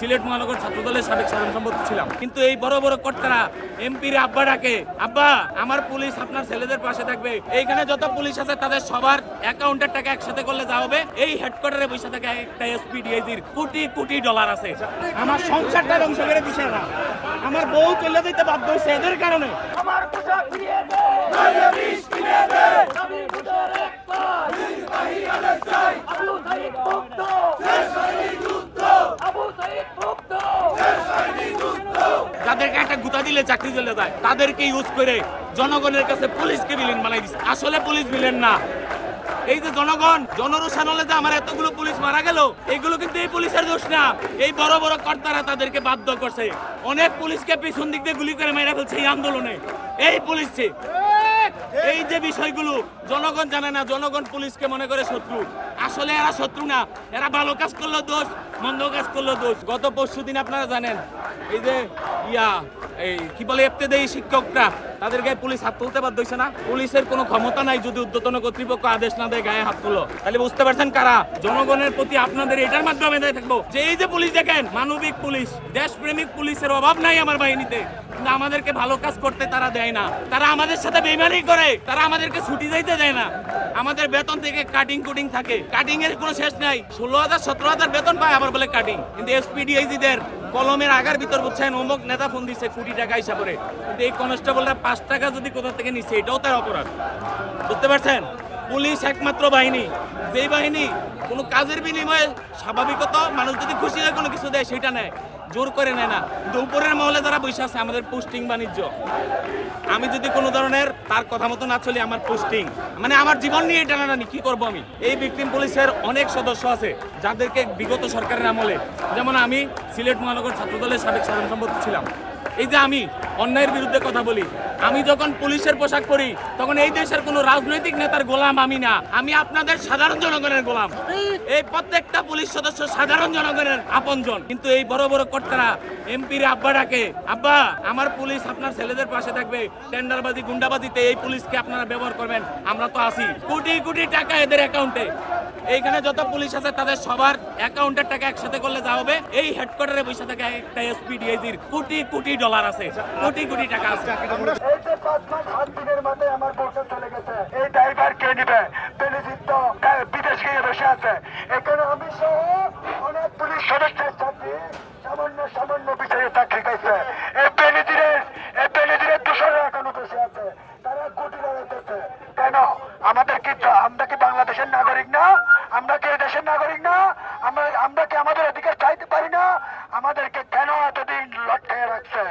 সিলেট মহানগর ছাত্রদলের সাবেক সাধারণ সম্পাদক ছিলাম। কিন্তু এই বড় বড় কর্তারা এমপির আব্বা ডাকে, আব্বা আমার পুলিশ আপনার ছেলেদের পাশে থাকবে, এইখানে যত পুলিশ আছে তাদের সবার অ্যাকাউন্টের টাকা একসাথে করলে যা হবে, এই হেডকোয়ার্টারে বসে থাকে একটা এসপি ডিআইজির কোটি কোটি ডলার আছে। আমার সংসারটা ধ্বংস করে দিছে না, আমার বউ চলে যেতে বাধ্য হয়েছে এদের কারণে। আমার পোশাক ফিরিয়ে দে, নইলে বিষ ফিরিয়ে দে, স্বামীর বুঝার একটা নির্বাহী আদেশ চাই, আবু সাঈদ মুক্ত, শেষ হয়নি যুদ্ধ, আবু সাঈদ মুক্ত, শেষ হয়নি যুদ্ধ। যাদেরকে একটা গুতা দিলে চাকরি চলে যায় তাদেরকে ইউজ করে জনগণের কাছে পুলিশকে ভিলেন বানাই দিচ্ছে। আসলে পুলিশ ভিলেন না, এই যে জনগণ জনরোষান হলে যে আমার এতগুলো পুলিশ মারা গেল, এইগুলো কিন্তু এই পুলিশের দোষ না, এই বড় বড় কর্তারা তাদেরকে বাধ্য করছে। অনেক পুলিশকে পিছন দিক দিয়ে গুলি করে মেরে ফেলছে এই আন্দোলনে, এই পুলিশে। এই যে বিষয়গুলো জনগণ জানে না, জনগণ পুলিশকে মনে করে শত্রু। আসলে এরা শত্রু না, এরা ভালো কাজ করলো দোষ, মন্দ কাজ করলো দোষ। গত পরশুদিন আপনারা জানেন এই যে এই কি বলে ইবতেদায়ী শিক্ষকরা, তাদের গায়ে পুলিশ হাত তুলতে বাধ্য হয়েছে না? পুলিশের কোনো ক্ষমতা নাই যদি ঊর্ধ্বতন কর্তৃপক্ষ আদেশ না দেয় গায়ে হাত তুলো। তাহলে বুঝতে পারছেন কারা? জনগণের প্রতি আপনাদের এটার মাধ্যমে দায় থাকবো যে এই যে পুলিশ দেখেন, মানবিক পুলিশ, দেশপ্রেমিক পুলিশের অভাব নাই আমার বাহিনীতে, কিন্তু আমাদেরকে ভালো কাজ করতে তারা দেয় না। তারা আমাদের সাথে বেইমানি করে, তারা আমাদেরকে ছুটি যাইতে দেয় না। আমাদের বেতন থেকে কাটিং কুটিং থাকে, কাটিং এর কোনো শেষ নাই। 16,000 17,000 বেতন পায়, আবার বলে কাটিং। কিন্তু এসপি ডিআইজিদের কলমের আগার ভিতর বুঝছেন অমুক নেতা ফোন দিচ্ছে কোটি টাকা হিসাব করে, কিন্তু এই কনস্টেবলরা 5 টাকা যদি কোথা থেকে নিচ্ছে এটাও তার অপরাধ। বুঝতে পারছেন? পুলিশ একমাত্র বাহিনী, যেই বাহিনী কোনো কাজের বিনিময়ে স্বাভাবিকত মানুষ যদি খুশি হয় কোনো কিছু দেয় সেটা নেয়, জোর করে নেয় না। কিন্তু উপরের মহলে যারা বসে আছে আমাদের পোস্টিং বাণিজ্য, আমি যদি কোনো ধরনের তার কথা মতো না চলি, আমার পোস্টিং মানে আমার জীবন নিয়ে টানাটানি, কি করবো আমি? এই ভিকটিম পুলিশের অনেক সদস্য আছে যাদেরকে বিগত সরকারের আমলে, যেমন আমি সিলেট মহানগর ছাত্রদলের সাবেক সাধারণ সম্পাদক ছিলাম। এই যে আমি অন্যায়ের বিরুদ্ধে কথা বলি, আমি যখন পুলিশের পোশাক পরি তখন এই দেশের কোনো রাজনৈতিক নেতার গোলাম আমি না, আমি আপনাদের সাধারণ জনগণের গোলাম। এই প্রত্যেকটা পুলিশ সদস্য সাধারণ জনগণের আপনজন। কিন্তু এই বড় বড় কর্তারা এমপির আব্বা ডাকে, আব্বা আমার পুলিশ আপনার ছেলেদের পাশে থাকবে, টেন্ডারবাজি গুন্ডাবাজিতে এই পুলিশকে আপনারা ব্যবহার করবেন, আমরা তো আছি। কোটি কোটি টাকা এদের অ্যাকাউন্টে, এইখানে যত পুলিশ আছে তাদের সবার অ্যাকাউন্টের টাকা একসাথে করলে যা হবে, এই হেডকোয়ার্টারে বসে থাকে একটা এসপি ডিআইজির কোটি কোটি ডলার আছে, কোটি কোটি টাকা আছে। এই যে 5 মাস 7 দিনের মাথায় আমার বউটা চলে গেছে, এই ড্রাইভার কে নিবে? বেনিজিৎ তো বিদেশ গিয়ে বসে আছে। এখানে আমি সহ অনেক পুলিশ সদস্যের চাকরি সামান্য বিষয়ে চাকরি খাইছে। এই বেনিজিরের দোষরা এখনো বসে আছে, তারা কোটি লড়াইতেছে। কেন? আমরা কি বাংলাদেশের নাগরিক না? আমরা কি দেশের নাগরিক না? আমরা কি আমাদের অধিকার চাইতে পারি না? আমাদেরকে কেন এতদিন লটকায় রাখছে?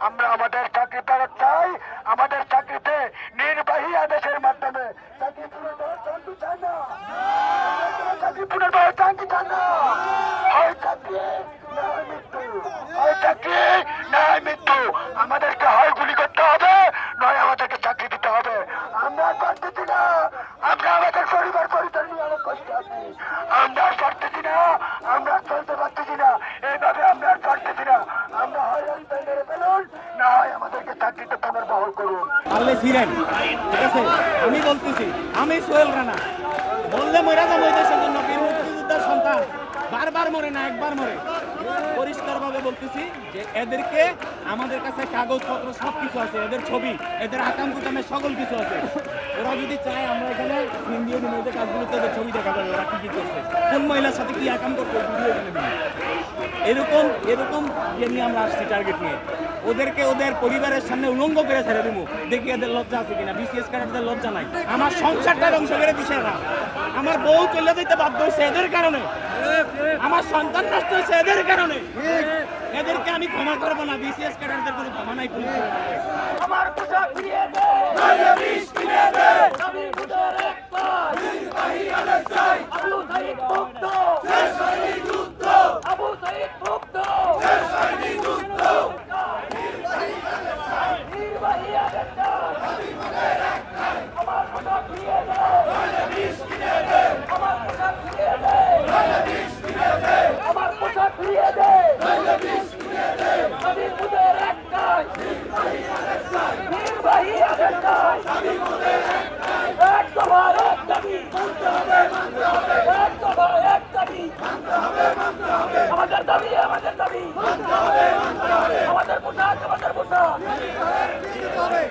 আমরা আমাদের চাকরি ফেরত চাই, আমাদের চাকরিতে নির্বাহী আদেশের মাধ্যমে চাকরি পুনর্বহাল জানতে চান না, চাকরি পুনর্বহাল জানতে চান না। হয় চাকরি নয় মৃত্যু, হয় চাকরি নয় মৃত্যু। আমাদেরকে হয় গুলি করতে হবে, নয় আমাদেরকে চাকরি দিতে হবে। আমরা করতেছি না, আমরা আমাদের পরিবার পরিচয় নিয়ে অনেক কষ্ট আছি। আমরা করতেছি না, আমরা চলতে পারতেছি না, এইভাবে আমরা করতেছি না। আমরা হয় রাস্তায় মেরে ফেলুন, না হয় আমাদেরকে চাকরিতে পুনর্বহাল করুন। পারলে ছিলেন, ঠিক আছে? আমি বলতেছি, আমি সোহেল রানা বললে মরে যাবো এই দেশের জন্য। বীর মুক্তিযোদ্ধার সন্তান, বারবার মরে না, একবার মরে। পরিষ্কারভাবে বলতেছি যে এদেরকে আমাদের কাছে কাগজপত্র সব কিছু আছে, এদের ছবি, এদের আকাম কুটামের সকল কিছু আছে। ওরা যদি চায় আমরা এখানে ইন্ডিয়া বিনোদের কাজগুলোতে ওদের ছবি দেখা যাবে, ওরা কি কি করছে, কোন মহিলার সাথে কি আকাম করছে, ভিডিও এখানে দিই। এরকম ইয়ে নিয়ে আমরা আসছি, টার্গেট নিয়ে। ওদেরকে ওদের পরিবারের সামনে উলঙ্গ করে ছেড়ে দিব, দেখি এদের লজ্জা আছে কিনা। বিসিএস ক্যাডারদের লজ্জা নাই। আমার সংসারটা ধ্বংস করে দিছে না, আমার বউ চলে যেতে বাধ্য হয়েছে এদের কারণে, আমার সন্তান নষ্ট হয়েছে এদের কারণে। এদেরকে আমি ক্ষমা করবো না, বিসিএস ক্যাডারদের কোনো ক্ষমা নাই। আমার পোশাক ফিরিয়ে দে, নইলে বিষ ফিরিয়ে দে, স্বামীর বুঝার একটা নির্বাহী আদেশ চাই, আবু সাঈদ মুক্ত, শেষ হয়নি যুদ্ধ, আবু সাঈদ মুক্ত, শেষ হয়নি যুদ্ধ, নির্বাহী আদেশ চাই, আমার পোশাক ফিরিয়ে দে, নইলে বিষ ফিরিয়ে দে, আমার পোশাক ফিরিয়ে দে, নইলে বিষ ফিরিয়ে দে, আমার পোশাক ফিরিয়ে দে, নইলে বিষ ফিরিয়ে দে, স্বামীর বুঝার একটা নির্বাহী আদেশ চাই, নির্বাহী আদেশ চাই, স্বামীর বুঝার একটা এক দফা এক দাবি মানতে হবে, মানতে হবে, এক দফা এক দাবি মানতে হবে, মানতে হবে। আমাদের দাবি আমাদের দাবি আমাদের পোশাক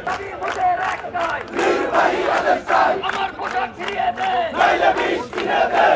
দাবি মোদের এক নয় আমার পোশাক ছিড়িয়ে দে